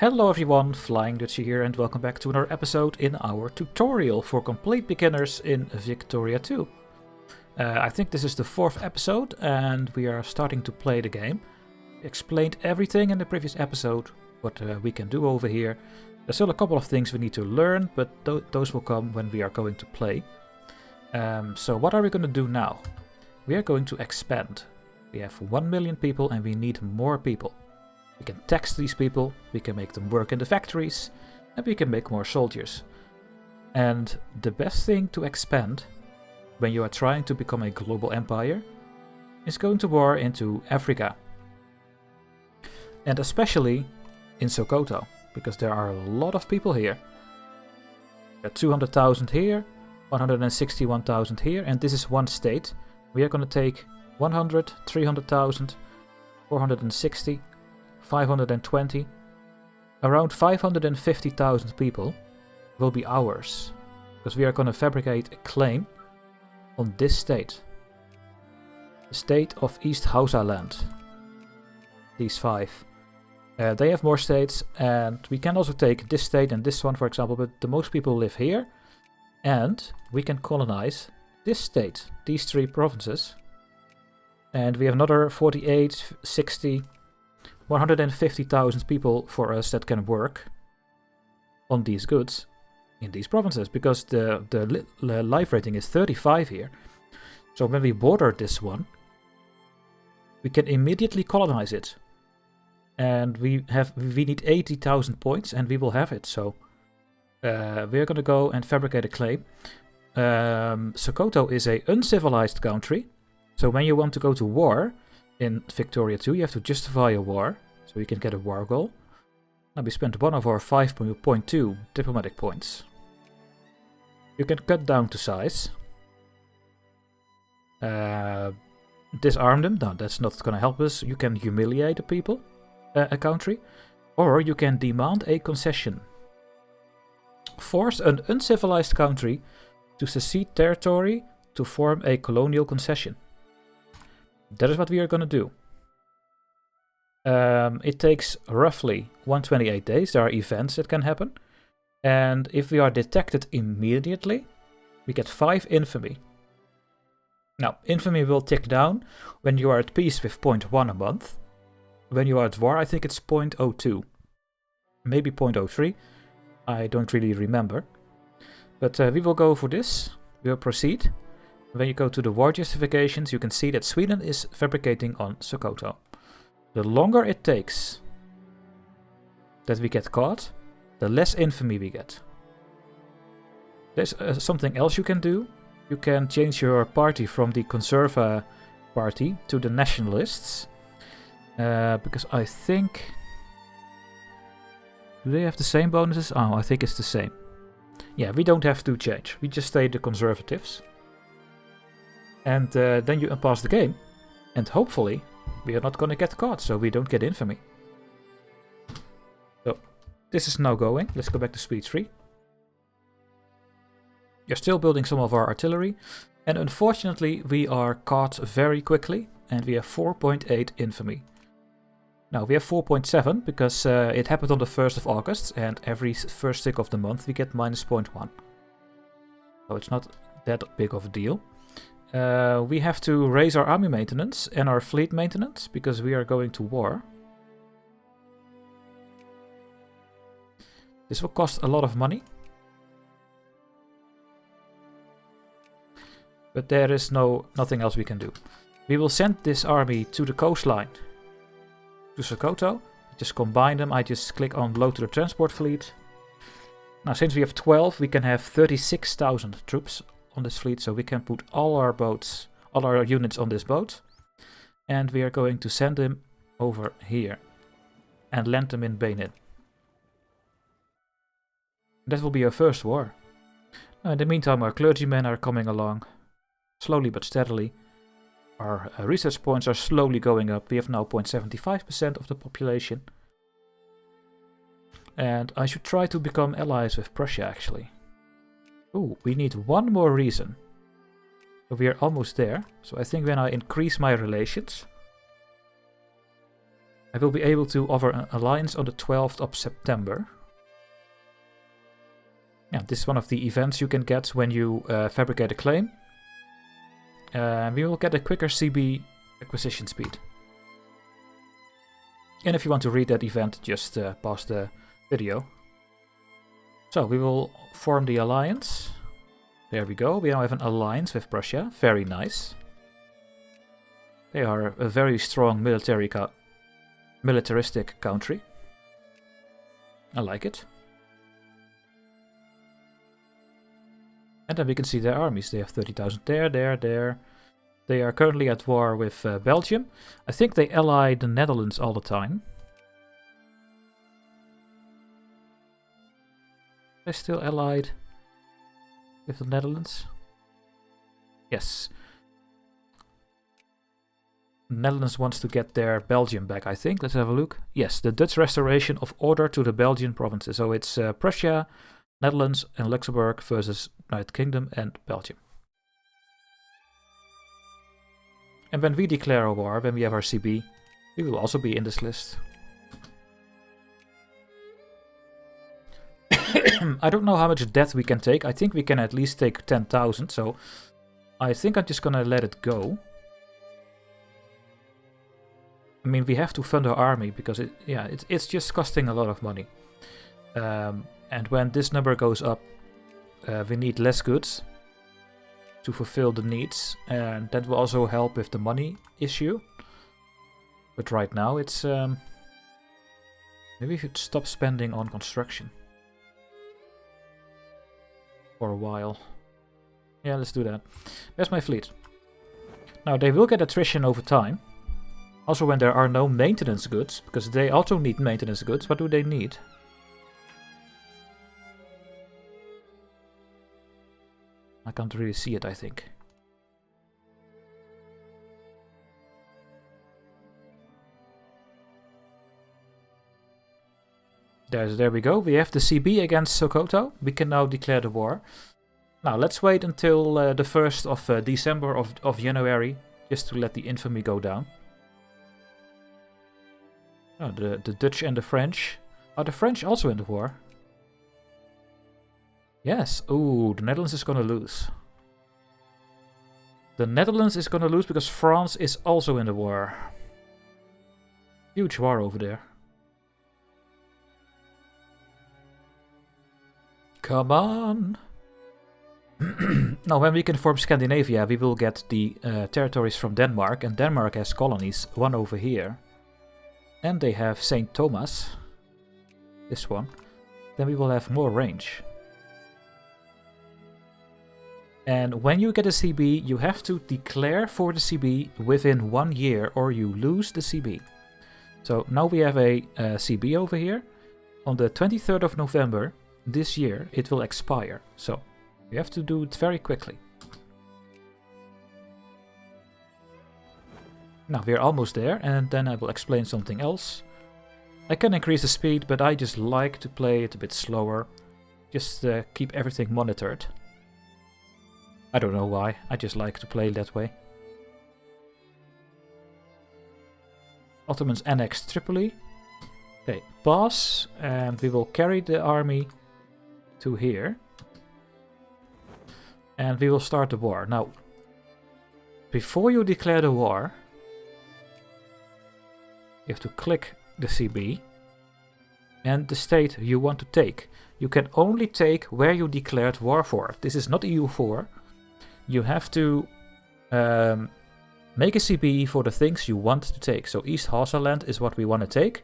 Hello everyone, Flying Dutch here and welcome back to another episode in our tutorial for complete beginners in Victoria 2. I think this is the 4th episode and we are starting to play the game. We explained everything in the previous episode, what we can do over here. There's still a couple of things we need to learn, but those will come when we are going to play. So what are we going to do now? We are going to expand. We have 1 million people and we need more people. We can tax these people, we can make them work in the factories, and we can make more soldiers. And the best thing to expand when you are trying to become a global empire is going to war into Africa. And especially in Sokoto, because there are a lot of people here. There are 200,000 here, 161,000 here, and this is one state. We are going to take 100, 300,000, 460, 520, around 550,000 people will be ours, because we are going to fabricate a claim on this state. The state of East Hausa land. These 5. They have more states, and we can also take this state and this one, for example, but the most people live here, and we can colonize this state, these 3 provinces, and we have another 48, 60, 150,000 people for us that can work on these goods in these provinces, because the life rating is 35 here. So when we border this one, we can immediately colonize it. And we need 80,000 points and we will have it. So we're going to go and fabricate a claim. Sokoto is an uncivilized country. So when you want to go to war in Victoria 2, you have to justify a war, so you can get a war goal. Now we spent one of our 5.2 diplomatic points. You can cut down to size. Disarm them. No, that's not going to help us. You can humiliate the people, a country, or you can demand a concession. Force an uncivilized country to secede territory to form a colonial concession. That is what we are going to do. It takes roughly 128 days. There are events that can happen. And if we are detected immediately, we get 5 infamy. Now, infamy will tick down when you are at peace with 0.1 a month. When you are at war, I think it's 0.02. Maybe 0.03. I don't really remember. But we will go for this. We will proceed. When you go to the war justifications, you can see that Sweden is fabricating on Sokoto. The longer it takes that we get caught, the less infamy we get. There's something else you can do. You can change your party from the Conserva party to the Nationalists. Because I think... Do they have the same bonuses? Oh, I think it's the same. Yeah, we don't have to change. We just stay the Conservatives. And then you unpass the game. And hopefully we are not going to get caught, so we don't get infamy. So this is now going. Let's go back to speed 3. You're still building some of our artillery. And unfortunately we are caught very quickly. And we have 4.8 infamy. Now we have 4.7 because it happened on the 1st of August. And every first tick of the month we get minus 0.1. So it's not that big of a deal. We have to raise our army maintenance and our fleet maintenance because we are going to war. This will cost a lot of money. But there is nothing else we can do. We will send this army to the coastline, to Sokoto. Just combine them. I just click on load to the transport fleet. Now since we have 12, we can have 36,000 troops on this fleet, so we can put all our boats, all our units on this boat, and we are going to send them over here and land them in Benin. That will be our first war. Now, in the meantime, our clergymen are coming along slowly but steadily. Our research points are slowly going up. We have now 0.75% of the population, and I should try to become allies with Prussia actually. Ooh, we need one more reason. So we are almost there. So I think when I increase my relations, I will be able to offer an alliance on the 12th of September. Yeah, this is one of the events you can get when you fabricate a claim. We will get a quicker CB acquisition speed. And if you want to read that event, just pause the video. So we will form the alliance. There we go. We now have an alliance with Prussia. Very nice. They are a very strong militaristic country. I like it. And then we can see their armies. They have 30,000 there. They are currently at war with Belgium. I think they ally the Netherlands all the time. They're still allied with the Netherlands. Yes. The Netherlands wants to get their Belgium back, I think. Let's have a look. Yes, the Dutch restoration of order to the Belgian provinces. So it's Prussia, Netherlands and Luxembourg versus United Kingdom and Belgium. And when we declare a war, when we have our CB, we will also be in this list. I don't know how much debt we can take. I think we can at least take 10,000, so I think I'm just gonna let it go. I mean, we have to fund our army because it's just costing a lot of money. And when this number goes up, we need less goods to fulfill the needs, and that will also help with the money issue. But right now it's maybe we should stop spending on construction for a while. Yeah, let's do that. Where's my fleet? Now they will get attrition over time. Also when there are no maintenance goods, because they also need maintenance goods. What do they need? I can't really see it, I think. There we go. We have the CB against Sokoto. We can now declare the war. Now let's wait until the 1st of December of January, just to let the infamy go down. Oh, the Dutch and the French. Are the French also in the war? Yes. Ooh, the Netherlands is gonna lose. The Netherlands is gonna lose because France is also in the war. Huge war over there. Come on! Now, when we can form Scandinavia, we will get the territories from Denmark, and Denmark has colonies, one over here. And they have St. Thomas, this one. Then we will have more range. And when you get a CB, you have to declare for the CB within 1 year, or you lose the CB. So now we have a CB over here. On the 23rd of November this year, it will expire. So you have to do it very quickly. Now we're almost there, and then I will explain something else. I can increase the speed, but I just like to play it a bit slower. Just keep everything monitored. I don't know why, I just like to play that way. Ottomans annex Tripoli. Okay, pass, and we will carry the army to here. And we will start the war. Now, before you declare the war, you have to click the CB and the state you want to take. You can only take where you declared war for. This is not EU4. You have to make a CB for the things you want to take. So East Hausaland is what we want to take.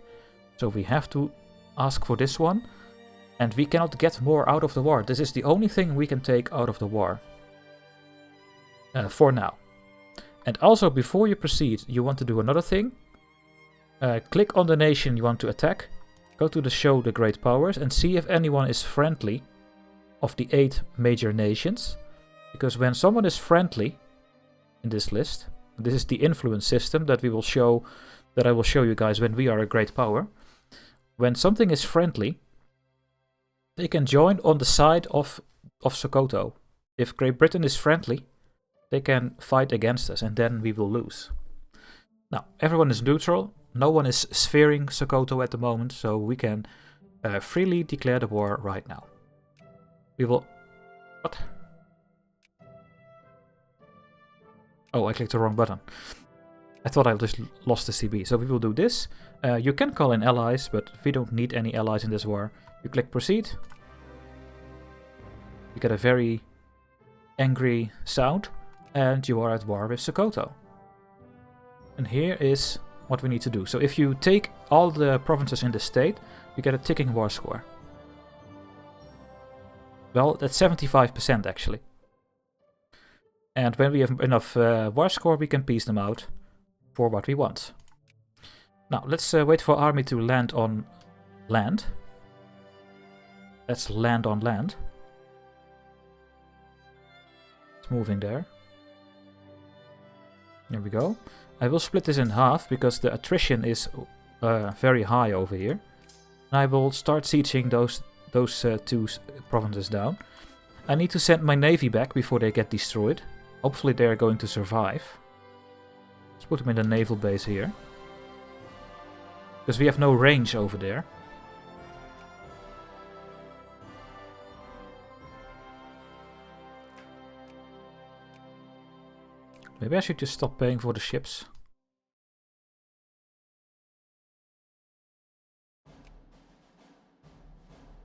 So we have to ask for this one. And we cannot get more out of the war. This is the only thing we can take out of the war. For now. And also, before you proceed, you want to do another thing. Click on the nation you want to attack. Go to the show the great powers and see if anyone is friendly of the 8 major nations. Because when someone is friendly in this list, this is the influence system that we will show, that I will show you guys when we are a great power. When something is friendly, they can join on the side of Sokoto. If Great Britain is friendly, they can fight against us and then we will lose. Now, everyone is neutral. no one is sphering Sokoto at the moment, so we can freely declare the war right now. We will... What? Oh, I clicked the wrong button. I thought I just lost the CB. So we will do this. You can call in allies, but we don't need any allies in this war. You click proceed. You get a very angry sound, and you are at war with Sokoto. And here is what we need to do. So if you take all the provinces in the state, you get a ticking war score. Well, that's 75% actually. And when we have enough war score, we can piece them out for what we want. Now, let's wait for army to land on land. Let's land on land. It's moving there. There we go. I will split this in half because the attrition is very high over here. And I will start sieging those two provinces down. I need to send my navy back before they get destroyed. Hopefully they are going to survive. Let's put them in the naval base here. Because we have no range over there. Maybe I should just stop paying for the ships.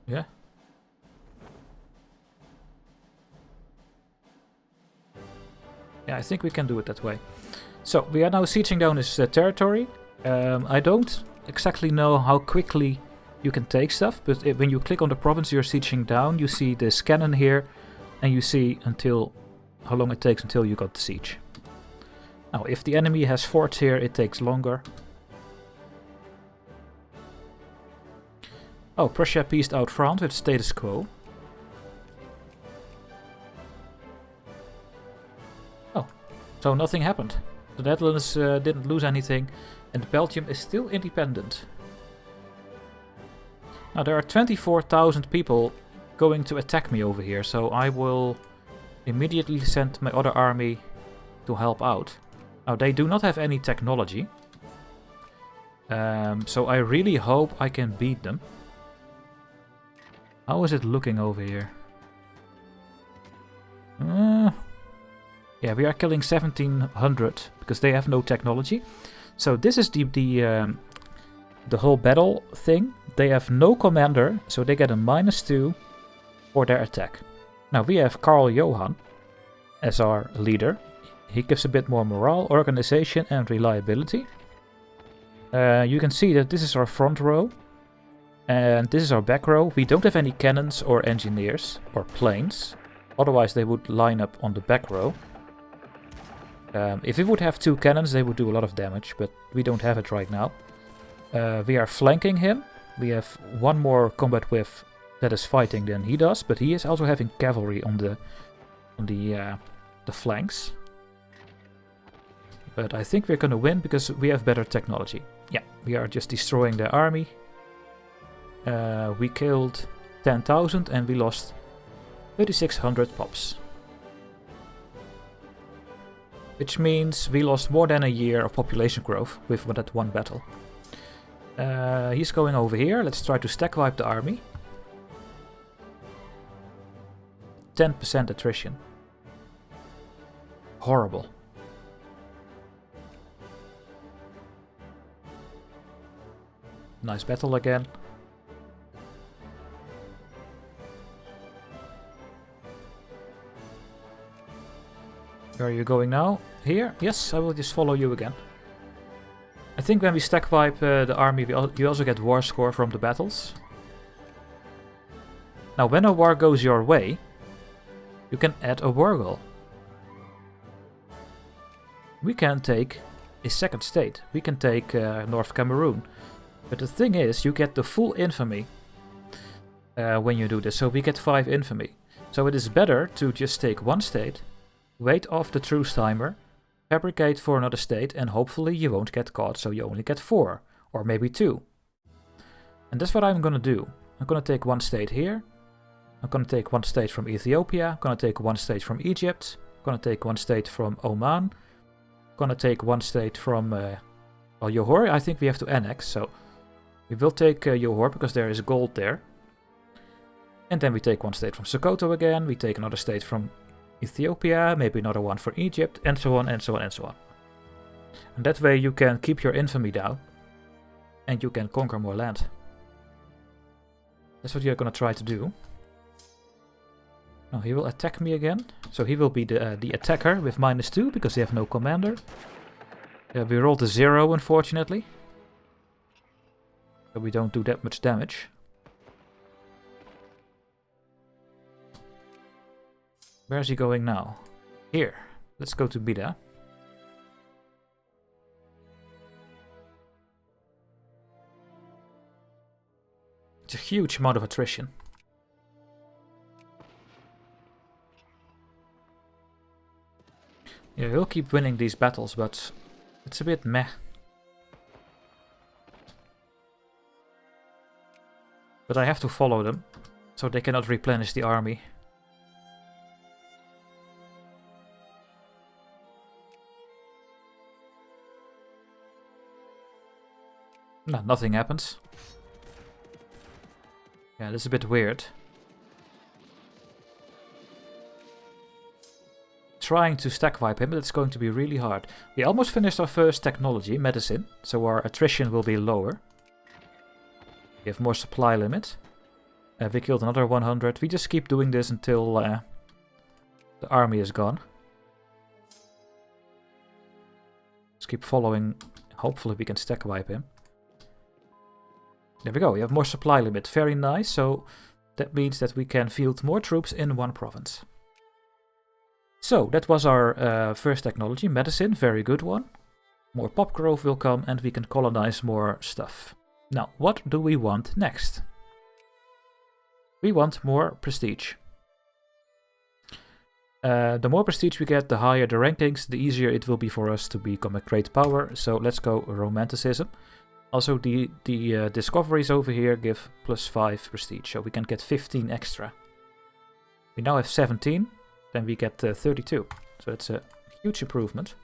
Yeah. Yeah, I think we can do it that way. So, we are now sieging down this territory. I don't exactly know how quickly you can take stuff, but when you click on the province you're sieging down, you see this cannon here, and you see how long it takes until you got the siege. Now, if the enemy has forts here, it takes longer. Oh, Prussia pieced out France with status quo. Oh, so nothing happened. The Netherlands didn't lose anything, and Belgium is still independent. Now, there are 24,000 people going to attack me over here, so I will immediately send my other army to help out. Now, they do not have any technology, so I really hope I can beat them. How is it looking over here? Yeah, we are killing 1,700 because they have no technology. So this is the whole battle thing. They have no commander, so they get a -2 for their attack. Now we have Karl Johan as our leader. He gives a bit more morale, organization and reliability. You can see that this is our front row. And this is our back row. We don't have any cannons or engineers or planes. Otherwise they would line up on the back row. If we would have 2 cannons, they would do a lot of damage, but we don't have it right now. We are flanking him. We have one more combat whiff that is fighting than he does, but he is also having cavalry on the flanks. But I think we're gonna win because we have better technology. Yeah, we are just destroying their army. We killed 10,000 and we lost 3,600 pops. Which means we lost more than a year of population growth with that one battle. He's going over here. Let's try to stack wipe the army. 10% attrition. Horrible. Nice battle again. Where are you going now? Here? Yes, I will just follow you again. I think when we stack wipe the army, you also get war score from the battles. Now, when a war goes your way, you can add a war goal. We can take a second state. We can take North Cameroon. But the thing is, you get the full infamy when you do this. So we get 5 infamy. So it is better to just take one state, wait off the truce timer, fabricate for another state, and hopefully you won't get caught, so you only get 4, or maybe 2. And that's what I'm gonna do. I'm gonna take one state here. I'm gonna take one state from Ethiopia. I'm gonna take one state from Egypt. I'm gonna take one state from Oman. I'm gonna take one state from Well, Johor, I think we have to annex, so we will take Johor because there is gold there. And then we take one state from Sokoto again, we take another state from Ethiopia, maybe another one for Egypt, and so on, and so on, and so on. And that way you can keep your infamy down, and you can conquer more land. That's what you're gonna try to do. Now he will attack me again, so he will be the attacker with -2 because they have no commander. We rolled a 0, unfortunately. So we don't do that much damage. Where is he going now? Here. Let's go to Bida. It's a huge amount of attrition. Yeah, we'll keep winning these battles, but it's a bit meh. But I have to follow them, so they cannot replenish the army. No, nothing happens. Yeah, that's a bit weird. Trying to stack wipe him, but it's going to be really hard. We almost finished our first technology, medicine, so our attrition will be lower. We have more supply limit. We killed another 100. We just keep doing this until the army is gone. Just keep following. Hopefully we can stack wipe him. There we go, we have more supply limit. Very nice, so that means that we can field more troops in one province. So, that was our first technology, medicine, very good one. More pop growth will come and we can colonize more stuff. Now, what do we want next? We want more prestige. The more prestige we get, the higher the rankings, the easier it will be for us to become a great power. So let's go romanticism. Also, the discoveries over here give +5 prestige, so we can get 15 extra. We now have 17, then we get 32, so it's a huge improvement.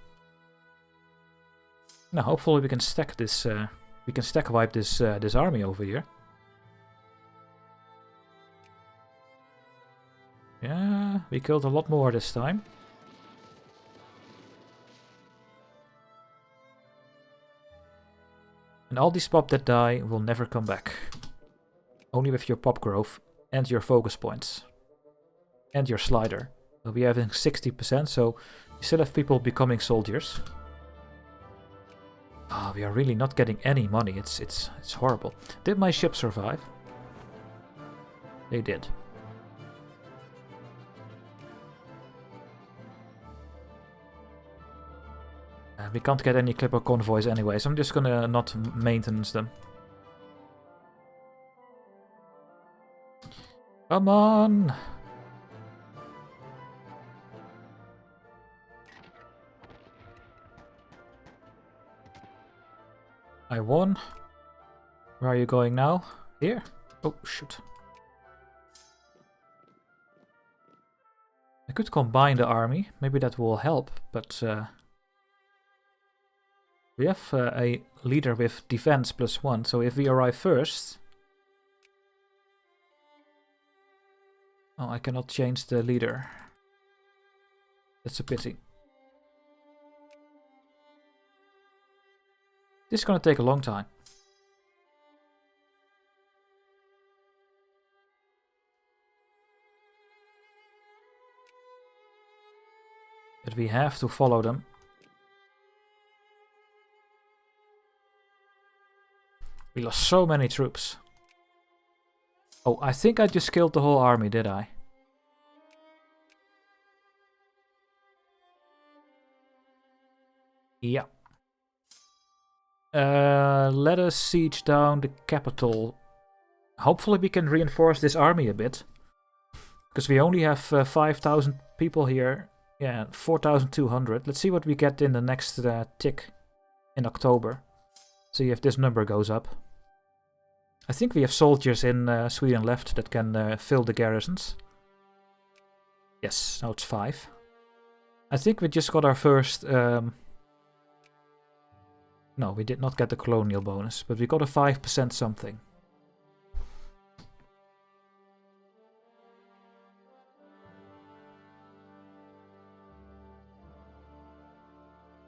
Now, hopefully we can stack this. We can stack wipe this army over here. Yeah, we killed a lot more this time. And all these pop that die will never come back. Only with your pop growth and your focus points. And your slider. So we are having 60%, so we still have people becoming soldiers. Ah, we are really not getting any money. It's horrible. Did my ship survive? They did. We can't get any clipper convoys anyway, so I'm just gonna not maintenance them. Come on! I won. Where are you going now? Here? Oh, shoot. I could combine the army. Maybe that will help, but... we have a leader with defense +1, so if we arrive first... Oh, I cannot change the leader. That's a pity. This is gonna take a long time. But we have to follow them. We lost so many troops. Oh, I think I just killed the whole army, did I? Yeah. Let us siege down the capital. Hopefully we can reinforce this army a bit. Because we only have 5,000 people here. Yeah, 4,200. Let's see what we get in the next tick in October. See if this number goes up. I think we have soldiers in Sweden left that can fill the garrisons. Yes, now it's 5. I think we just got our first No, we did not get the colonial bonus, but we got a 5% something.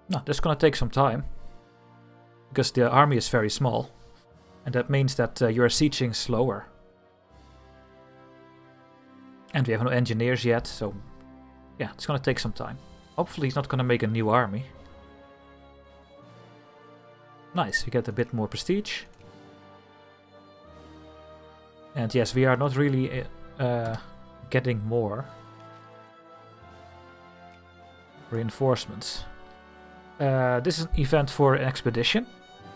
No, that's gonna take some time. Because the army is very small. And that means that you are sieging slower. And we have no engineers yet, so yeah, it's gonna take some time. Hopefully he's not gonna make a new army. Nice, we get a bit more prestige. And yes, we are not really getting more reinforcements. This is an event for an expedition.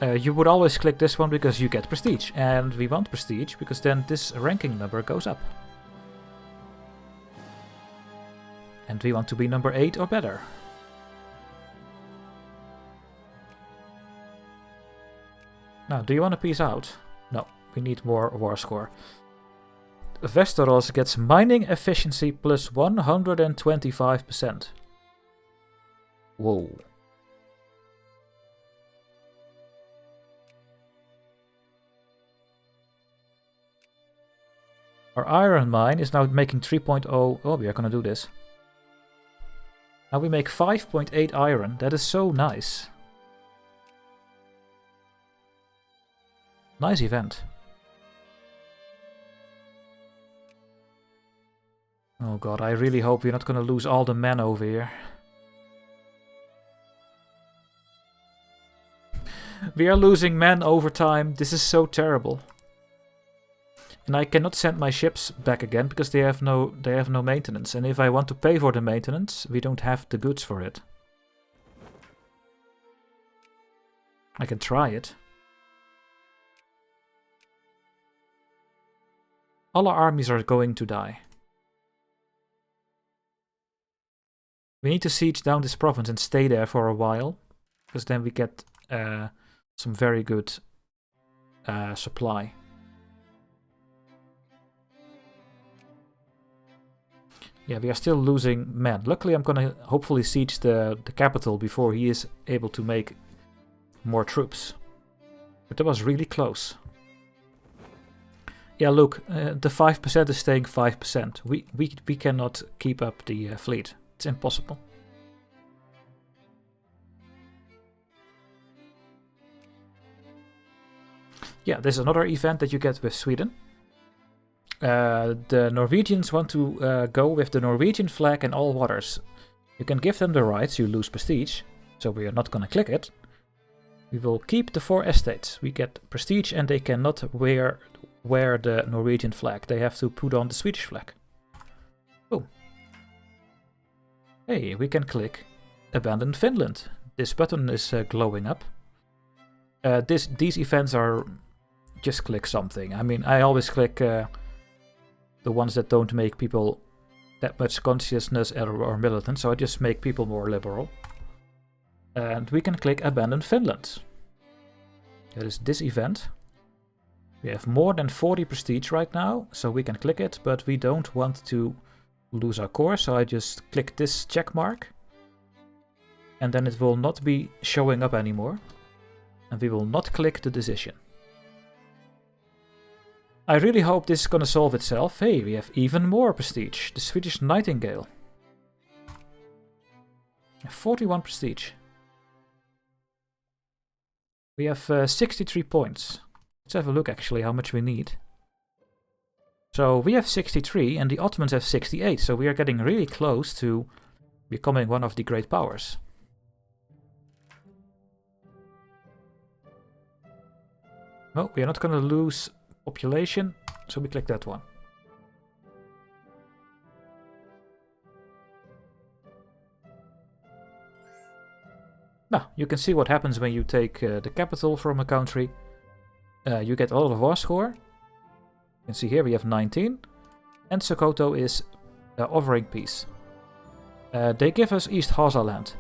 You would always click this one because you get prestige. And we want prestige because then this ranking number goes up. And we want to be number 8 or better. Now, do you want to peace out? No, we need more war score. Westeros gets mining efficiency plus 125%. Whoa. Our iron mine is now making 3.0. Oh, we are gonna do this. Now we make 5.8 iron. That is so nice. Nice event. Oh god, I really hope we're not gonna lose all the men over here. We are losing men over time. This is so terrible. And I cannot send my ships back again because they have no maintenance. And if I want to pay for the maintenance, we don't have the goods for it. I can try it. All our armies are going to die. We need to siege down this province and stay there for a while. Because then we get some very good supply. Yeah, we are still losing men. Luckily, I'm gonna hopefully siege the capital before he is able to make more troops. But that was really close. Yeah, look, the 5% is staying 5%. We cannot keep up the fleet. It's impossible. Yeah, there's another event that you get with Sweden. The Norwegians want to go with the Norwegian flag in all waters. You can give them the rights, you lose prestige, so we are not gonna click it. We will keep the 4 estates. We get prestige and they cannot wear the Norwegian flag. They have to put on the Swedish flag. Boom. Hey, we can click Abandon Finland. This button is glowing up. These events are... just click something. I mean, I always click the ones that don't make people that much consciousness or militant, so I just make people more liberal. And we can click Abandon Finland. That is this event. We have more than 40 prestige right now, so we can click it, but we don't want to lose our core, so I just click this check mark. And then it will not be showing up anymore. And we will not click the decision. I really hope this is gonna solve itself. Hey, we have even more prestige. The Swedish Nightingale. 41 prestige. We have 63 points. Let's have a look actually how much we need. So we have 63 and the Ottomans have 68. So we are getting really close to becoming one of the great powers. No, we are not gonna lose population, so we click that one. Now, you can see what happens when you take the capital from a country. You get a lot of war score. You can see here we have 19. And Sokoto is offering peace. They give us East Hausa land.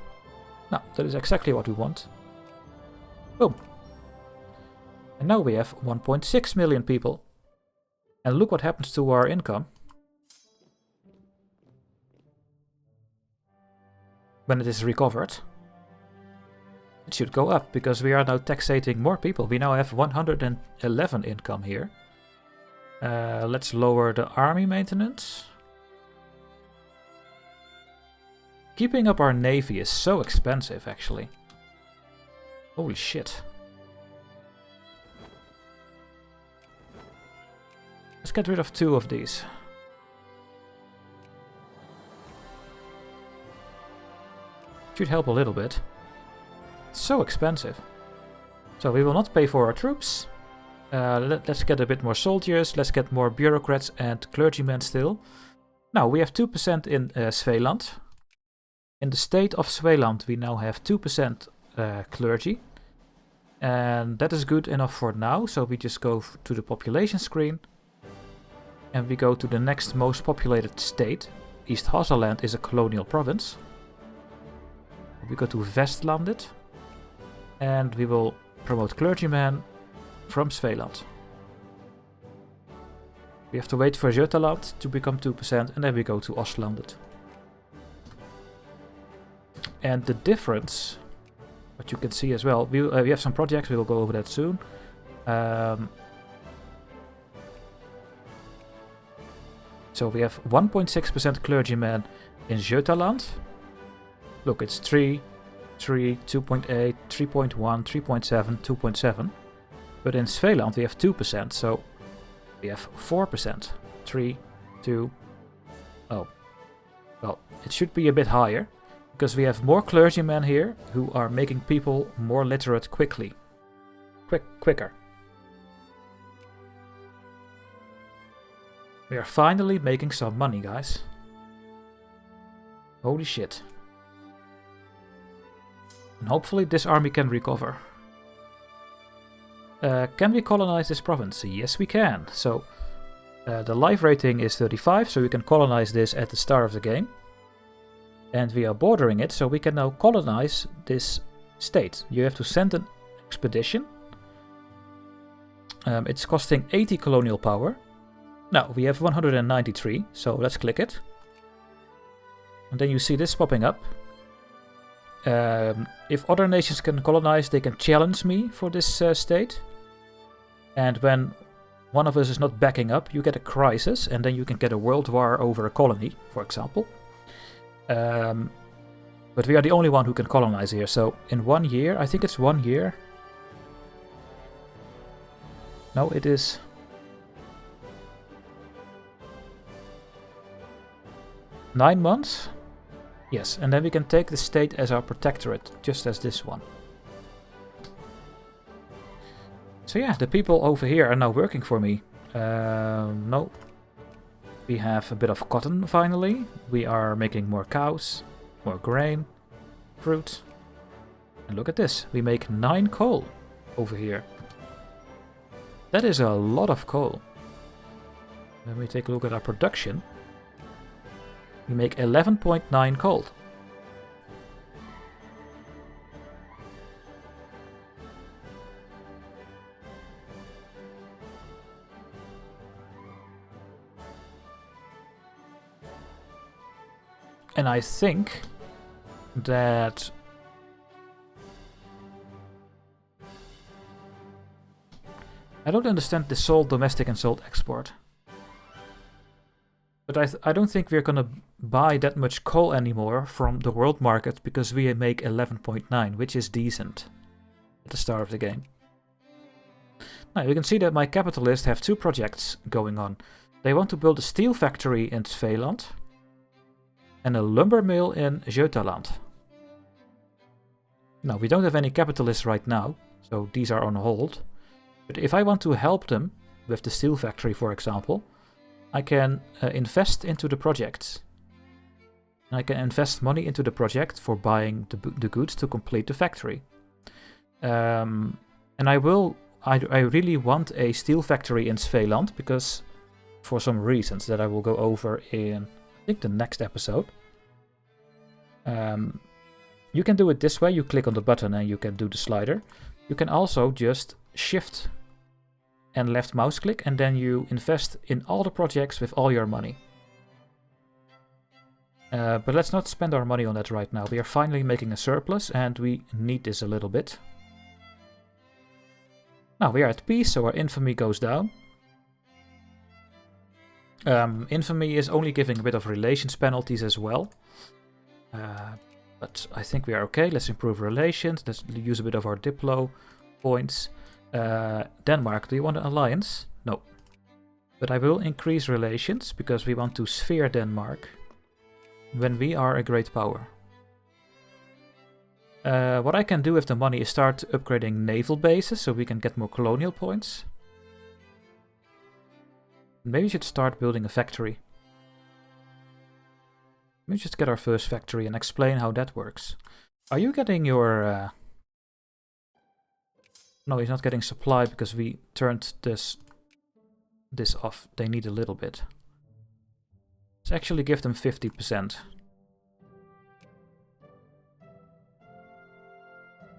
Now, that is exactly what we want. Boom. And now we have 1.6 million people. And look what happens to our income when it is recovered. It should go up because we are now taxating more people. We now have 111 income here. Let's lower the army maintenance. Keeping up our navy is so expensive, actually. Holy shit. Let's get rid of 2 of these. Should help a little bit. It's so expensive. So we will not pay for our troops. Let's get a bit more soldiers. Let's get more bureaucrats and clergymen still. Now we have 2% in Svealand. In the state of Svealand we now have 2% clergy. And that is good enough for now. So we just go to the population screen. And we go to the next most populated state. East Hazaland is a colonial province. We go to Vestlandet. And we will promote clergymen from Svealand. We have to wait for Götaland to become 2% and then we go to Ostlandet. And the difference, what you can see as well, we have some projects, we will go over that soon. So we have 1.6% clergymen in Götaland. Look, it's 3, 2.8, 3.1, 3.7, 2.7. But in Svealand we have 2%, so we have 4%. 3, 2. Oh. Well, it should be a bit higher, because we have more clergymen here who are making people more literate quickly. Quicker. We are finally making some money, guys. Holy shit. And hopefully this army can recover. Can we colonize this province? Yes, we can. So the life rating is 35, so we can colonize this at the start of the game. And we are bordering it, so we can now colonize this state. You have to send an expedition. It's costing 80 colonial power. Now, we have 193, so let's click it. And then you see this popping up. If other nations can colonize, they can challenge me for this state. And when one of us is not backing up, you get a crisis, and then you can get a world war over a colony, for example. But we are the only one who can colonize here, so in 1 year, I think it's 1 year. No, it is 9 months. Yes, and then we can take the state as our protectorate, just as this one. So yeah, the people over here are now working for me. No. We have a bit of cotton finally. We are making more cows, more grain, fruit. And look at this, we make 9 coal over here. That is a lot of coal. When we take a look at our production, we make 11.9 coal. And I think that I don't understand the sold domestic and sold export. But I don't think we're gonna buy that much coal anymore from the world market because we make 11.9, which is decent at the start of the game. Now you can see that my capitalists have 2 projects going on. They want to build a steel factory in Svealand and a lumber mill in Götaland. Now we don't have any capitalists right now, so these are on hold. But if I want to help them with the steel factory, for example, I can invest into the projects. I can invest money into the project for buying the goods to complete the factory. And I really want a steel factory in Svealand because for some reasons that I will go over in, I think, the next episode. You can do it this way. You click on the button and you can do the slider. You can also just shift and left mouse click and then you invest in all the projects with all your money. But let's not spend our money on that right now. We are finally making a surplus and we need this a little bit. Now we are at peace, so our infamy goes down. Infamy is only giving a bit of relations penalties as well. But I think we are okay. Let's improve relations. Let's use a bit of our Diplo points. Denmark, do you want an alliance? No. But I will increase relations because we want to sphere Denmark when we are a great power. What I can do with the money is start upgrading naval bases so we can get more colonial points. Maybe we should start building a factory. Maybe just get our first factory and explain how that works. Are you getting your... No, he's not getting supply because we turned this off. They need a little bit. Let's actually give them 50%.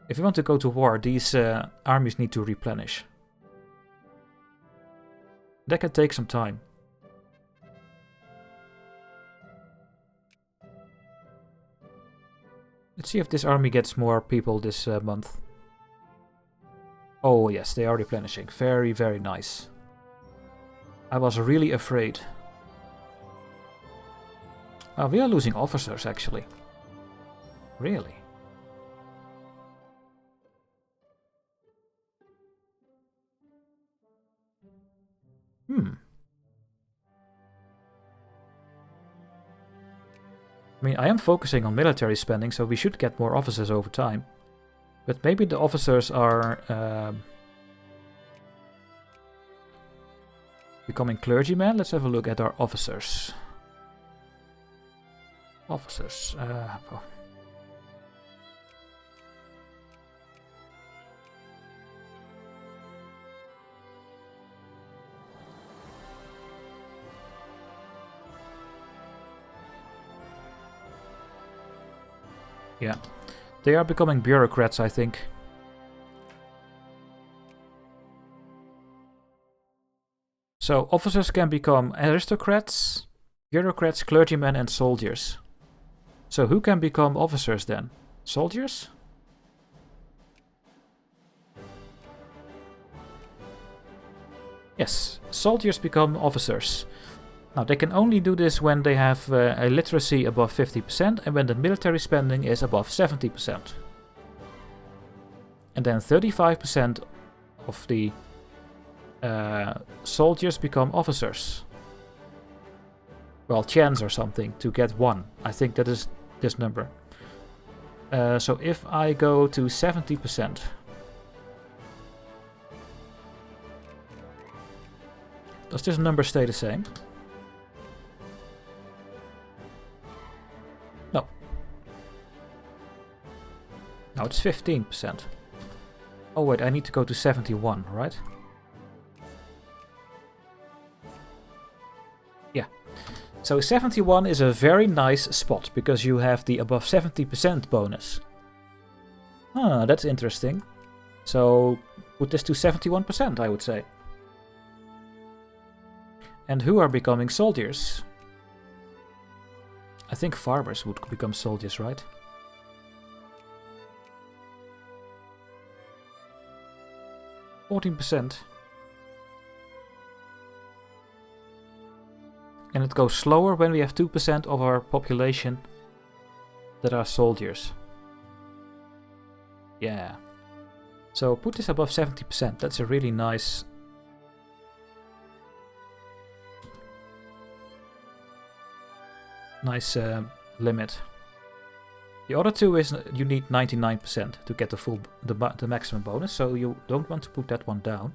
If we want to go to war, these armies need to replenish. That can take some time. Let's see if this army gets more people this month. Oh yes, they are replenishing. Very, very nice. I was really afraid. We are losing officers actually. Really? I mean, I am focusing on military spending, so we should get more officers over time. But maybe the officers are becoming clergymen. Let's have a look at our officers. Officers. Oh. Yeah, they are becoming bureaucrats, I think. So, officers can become aristocrats, bureaucrats, clergymen, and soldiers. So, who can become officers then? Soldiers? Yes, soldiers become officers. Now, they can only do this when they have a literacy above 50% and when the military spending is above 70%. And then 35% of the soldiers become officers. Well, chance or something to get one. I think that is this number. So if I go to 70%... Does this number stay the same? No. Now it's 15%. Oh wait, I need to go to 71, right? Yeah. So 71 is a very nice spot, because you have the above 70% bonus. Ah, that's interesting. So put this to 71%, I would say. And who are becoming soldiers? I think farmers would become soldiers, right? %. And it goes slower when we have 2% of our population that are soldiers. Yeah. So put this above 70%. That's a really nice... limit. The other two is you need 99% to get the maximum bonus, so you don't want to put that one down.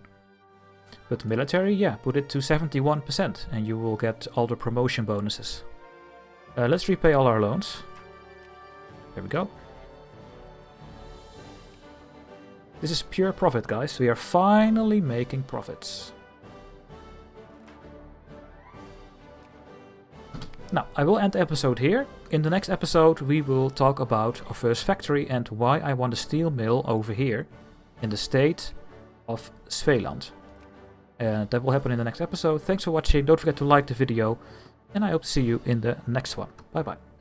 But military, yeah, put it to 71% and you will get all the promotion bonuses. Let's repay all our loans. There we go. This is pure profit, guys. We are finally making profits. Now, I will end the episode here. In the next episode, we will talk about our first factory and why I want a steel mill over here in the state of Svealand. That will happen in the next episode. Thanks for watching. Don't forget to like the video. And I hope to see you in the next one. Bye bye.